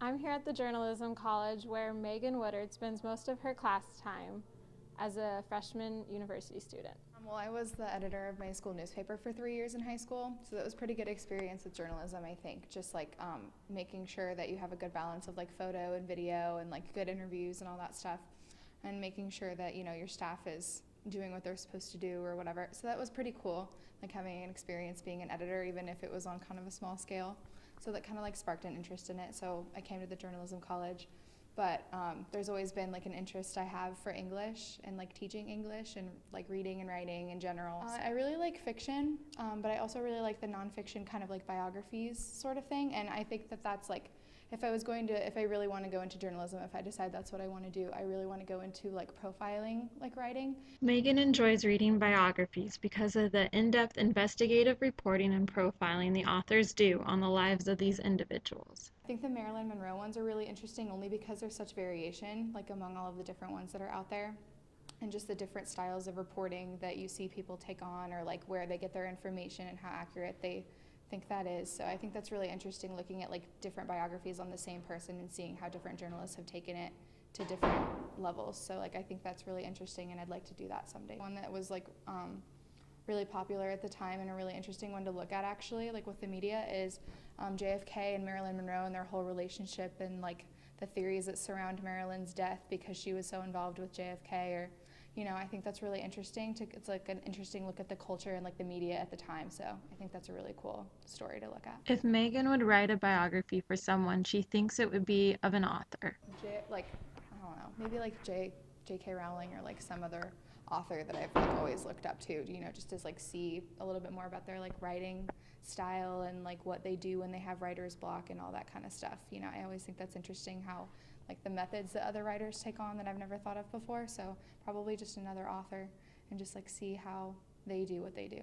I'm here at the Journalism College where Megan Woodard spends most of her class time as a freshman university student. Well, I was the editor of my school newspaper for 3 years in high school, so that was pretty good experience with journalism, I think. Just like making sure that you have a good balance of like photo and video and like good interviews and all that stuff, and making sure that your staff is doing what they're supposed to do or whatever. So that was pretty cool, like having an experience being an editor, even if it was on kind of a small scale. So that kind of like sparked an interest in it. So I came to the journalism college. But there's always been like an interest I have for English and like teaching English and like reading and writing in general. I really like fiction, but I also really like the nonfiction kind of like biographies sort of thing. And I think that that's like, if I really want to go into journalism, if I decide that's what I want to do, I really want to go into like profiling, like writing. Megan enjoys reading biographies because of the in-depth investigative reporting and profiling the authors do on the lives of these individuals. I think the Marilyn Monroe ones are really interesting only because there's such variation like among all of the different ones that are out there, and just the different styles of reporting that you see people take on, or like where they get their information and how accurate they think that is. So I think that's really interesting, looking at like different biographies on the same person and seeing how different journalists have taken it to different levels. So like I think that's really interesting, and I'd like to do that someday. One that was like really popular at the time and a really interesting one to look at actually, like with the media, is JFK and Marilyn Monroe and their whole relationship, and like the theories that surround Marilyn's death because she was so involved with JFK, or I think that's really interesting. It's like an interesting look at the culture and like the media at the time. So I think that's a really cool story to look at. If Megan would write a biography for someone, she thinks it would be of an author. I don't know, maybe like J.K. Rowling, or like some other author that I've like always looked up to, just to like see a little bit more about their like writing style and like what they do when they have writer's block and all that kind of stuff. I always think that's interesting, how like the methods that other writers take on that I've never thought of before. So probably just another author, and just like see how they do what they do.